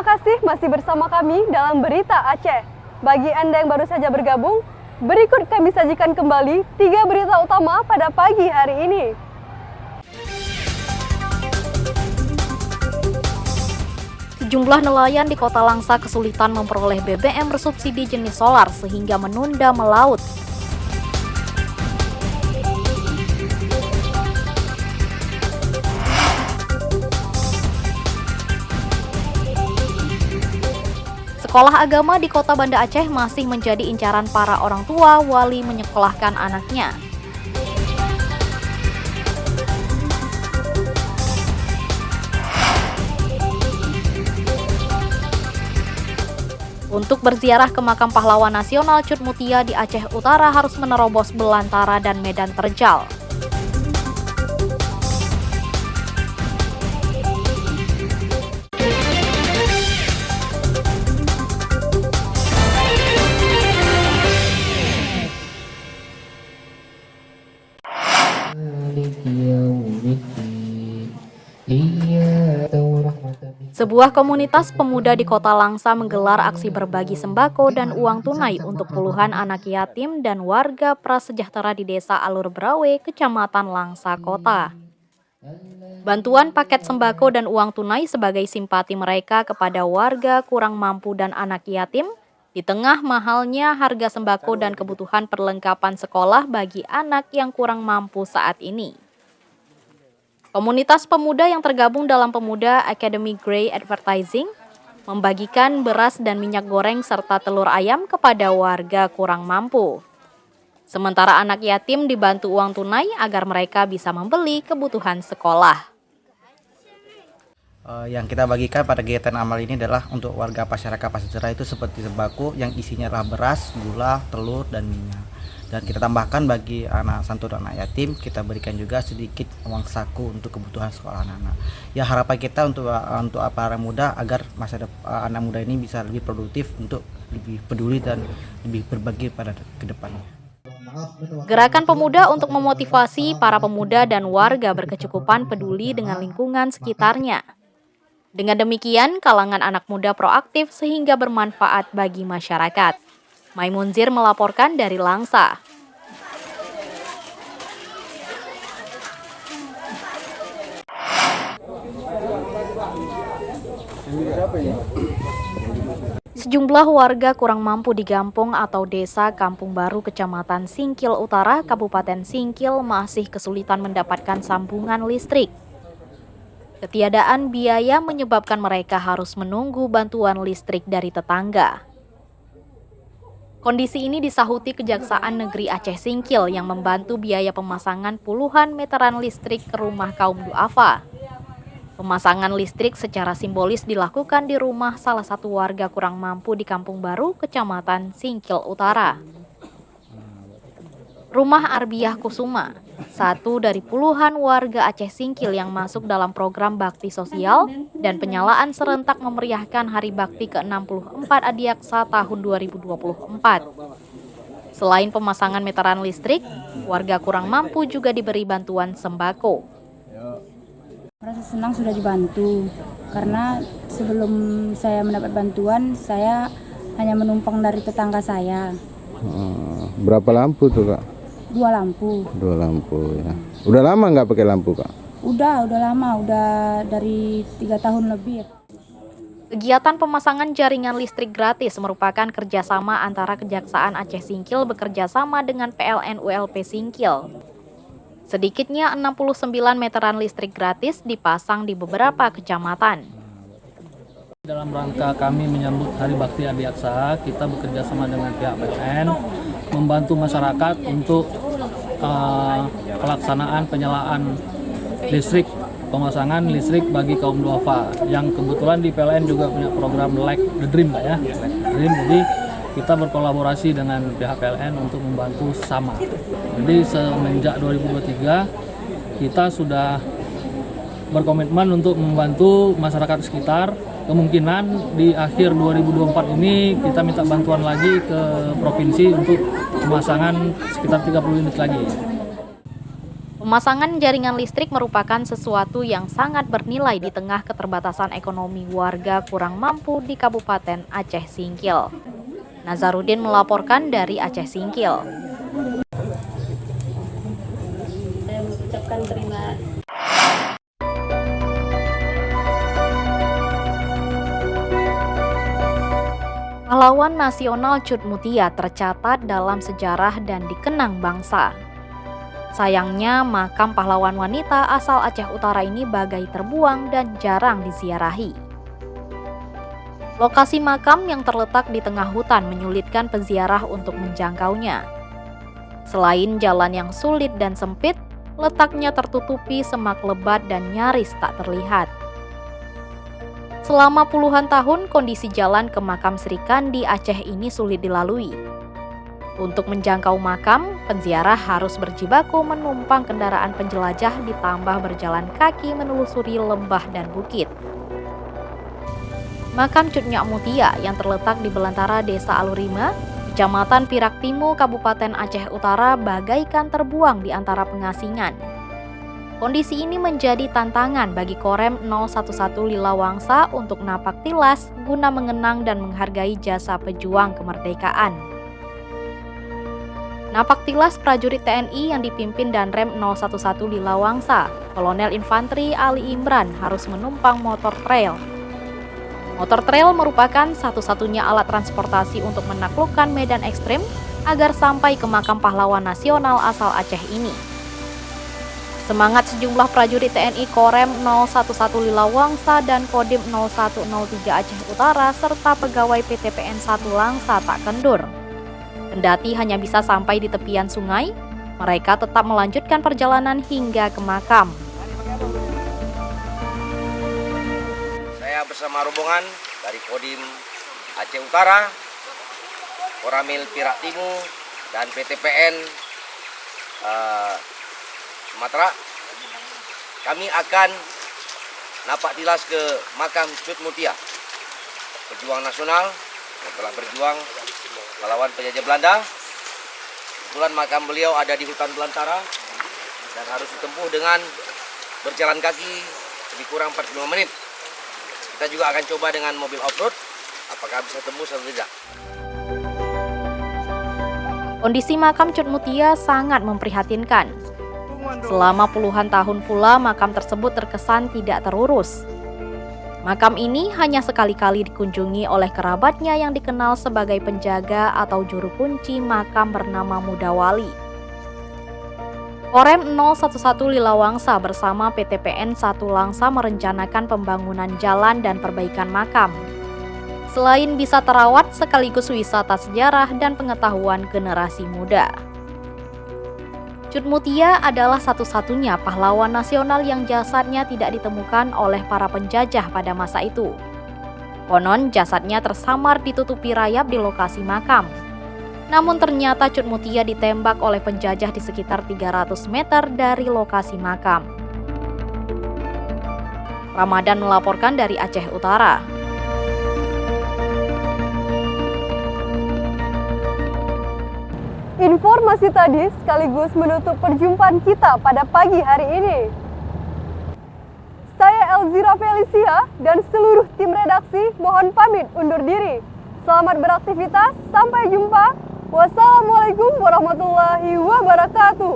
kasih masih bersama kami dalam Berita Aceh. Bagi Anda yang baru saja bergabung, berikut kami sajikan kembali 3 berita utama pada pagi hari ini. Sejumlah nelayan di Kota Langsa kesulitan memperoleh BBM bersubsidi jenis solar sehingga menunda melaut. Sekolah agama di Kota Banda Aceh masih menjadi incaran para orang tua wali menyekolahkan anaknya. Untuk berziarah ke makam pahlawan nasional Cut Mutia di Aceh Utara harus menerobos belantara dan medan terjal. Sebuah komunitas pemuda di Kota Langsa menggelar aksi berbagi sembako dan uang tunai untuk puluhan anak yatim dan warga prasejahtera di Desa Alur Brawe, Kecamatan Langsa Kota. Bantuan paket sembako dan uang tunai sebagai simpati mereka kepada warga kurang mampu dan anak yatim di tengah mahalnya harga sembako dan kebutuhan perlengkapan sekolah bagi anak yang kurang mampu saat ini. Komunitas pemuda yang tergabung dalam Pemuda Academy Grey Advertising membagikan beras dan minyak goreng serta telur ayam kepada warga kurang mampu. Sementara anak yatim dibantu uang tunai agar mereka bisa membeli kebutuhan sekolah. Yang kita bagikan pada kegiatan amal ini adalah untuk warga masyarakat prasejahtera itu seperti sembako yang isinya adalah beras, gula, telur, dan minyak. Dan kita tambahkan bagi anak santun dan anak yatim, kita berikan juga sedikit uang saku untuk kebutuhan sekolah anak-anak. Ya, harapan kita untuk para muda agar masa depan anak muda ini bisa lebih produktif untuk lebih peduli dan lebih berbagi pada kedepannya. Gerakan pemuda untuk memotivasi para pemuda dan warga berkecukupan peduli dengan lingkungan sekitarnya. Dengan demikian, kalangan anak muda proaktif sehingga bermanfaat bagi masyarakat. Maimunzir melaporkan dari Langsa. Sejumlah warga kurang mampu di Gampung atau Desa Kampung Baru Kecamatan Singkil Utara, Kabupaten Singkil masih kesulitan mendapatkan sambungan listrik. Ketiadaan biaya menyebabkan mereka harus menunggu bantuan listrik dari tetangga. Kondisi ini disahuti Kejaksaan Negeri Aceh Singkil yang membantu biaya pemasangan puluhan meteran listrik ke rumah kaum duafa. Pemasangan listrik secara simbolis dilakukan di rumah salah satu warga kurang mampu di Kampung Baru, Kecamatan Singkil Utara. Rumah Arbiah Kusuma, satu dari puluhan warga Aceh Singkil yang masuk dalam program bakti sosial dan penyalaan serentak memeriahkan Hari Bakti ke-64 Adiaksa tahun 2024. Selain pemasangan meteran listrik, warga kurang mampu juga diberi bantuan sembako. Merasa senang sudah dibantu, karena sebelum saya mendapat bantuan, saya hanya menumpang dari tetangga saya. Berapa lampu tuh, Kak? 2 lampu. 2 lampu ya. Udah lama nggak pakai lampu, Kak? Udah lama, udah dari 3 tahun lebih. Kegiatan pemasangan jaringan listrik gratis merupakan kerjasama antara Kejaksaan Aceh Singkil bekerjasama dengan PLN ULP Singkil. Sedikitnya 69 meteran listrik gratis dipasang di beberapa kecamatan. Dalam rangka kami menyambut Hari Bakti Adiaksa, kita bekerjasama dengan pihak PLN membantu masyarakat untuk pelaksanaan penyalaan listrik, pemasangan listrik bagi kaum duafa. Yang kebetulan di PLN juga punya program Like the Dream, Pak ya. Dream, jadi kita berkolaborasi dengan pihak PLN untuk membantu sama. Jadi semenjak 2023 kita sudah berkomitmen untuk membantu masyarakat sekitar. Kemungkinan di akhir 2024 ini kita minta bantuan lagi ke provinsi untuk pemasangan sekitar 30 unit lagi. Pemasangan jaringan listrik merupakan sesuatu yang sangat bernilai di tengah keterbatasan ekonomi warga kurang mampu di Kabupaten Aceh Singkil. Nazarudin melaporkan dari Aceh Singkil. Saya mengucapkan terima. Pahlawan nasional Cut Mutia tercatat dalam sejarah dan dikenang bangsa. Sayangnya, makam pahlawan wanita asal Aceh Utara ini bagai terbuang dan jarang diziarahi. Lokasi makam yang terletak di tengah hutan menyulitkan peziarah untuk menjangkaunya. Selain jalan yang sulit dan sempit, letaknya tertutupi semak lebat dan nyaris tak terlihat. Selama puluhan tahun, kondisi jalan ke makam Sri Kandi Aceh ini sulit dilalui. Untuk menjangkau makam, penziarah harus berjibaku menumpang kendaraan penjelajah ditambah berjalan kaki menelusuri lembah dan bukit. Makam Cut Nyak Mutia yang terletak di belantara Desa Alurima, Kecamatan Pirak Timu, Kabupaten Aceh Utara bagaikan terbuang di antara pengasingan. Kondisi ini menjadi tantangan bagi Korem 011 Lilawangsa untuk napak tilas guna mengenang dan menghargai jasa pejuang kemerdekaan. Napak tilas prajurit TNI yang dipimpin Danrem 011 Lilawangsa, Kolonel Infanteri Ali Imran harus menumpang motor trail. Motor trail merupakan satu-satunya alat transportasi untuk menaklukkan medan ekstrim agar sampai ke makam pahlawan nasional asal Aceh ini. Semangat sejumlah prajurit TNI Korem 011 Lilawangsa dan Kodim 0103 Aceh Utara serta pegawai PTPN 1 Langsa tak kendur. Kendati hanya bisa sampai di tepian sungai, mereka tetap melanjutkan perjalanan hingga ke makam. Saya bersama rombongan dari Kodim Aceh Utara, Koramil Pirak Timu, dan PTPN Sumatera. Kami akan napak tilas ke makam Cut Mutia, pejuang nasional yang telah berjuang melawan penjajah Belanda. Kebetulan makam beliau ada di hutan belantara dan harus ditempuh dengan berjalan kaki lebih kurang 45 menit. Kita juga akan coba dengan mobil off-road, apakah bisa tembus atau tidak. Kondisi makam Cut Mutia sangat memprihatinkan. Selama puluhan tahun pula makam tersebut terkesan tidak terurus. Makam ini hanya sekali-kali dikunjungi oleh kerabatnya yang dikenal sebagai penjaga atau juru kunci makam bernama Mudawali. Korem 011 Lilawangsa bersama PTPN 1 Langsa merencanakan pembangunan jalan dan perbaikan makam. Selain bisa terawat sekaligus wisata sejarah dan pengetahuan generasi muda. Cut Mutia adalah satu-satunya pahlawan nasional yang jasadnya tidak ditemukan oleh para penjajah pada masa itu. Konon jasadnya tersamar ditutupi rayap di lokasi makam. Namun ternyata Cut Mutia ditembak oleh penjajah di sekitar 300 meter dari lokasi makam. Ramadan melaporkan dari Aceh Utara. Informasi tadi sekaligus menutup perjumpaan kita pada pagi hari ini. Saya Elzira Felicia dan seluruh tim redaksi mohon pamit undur diri. Selamat beraktivitas, sampai jumpa. Wassalamualaikum warahmatullahi wabarakatuh.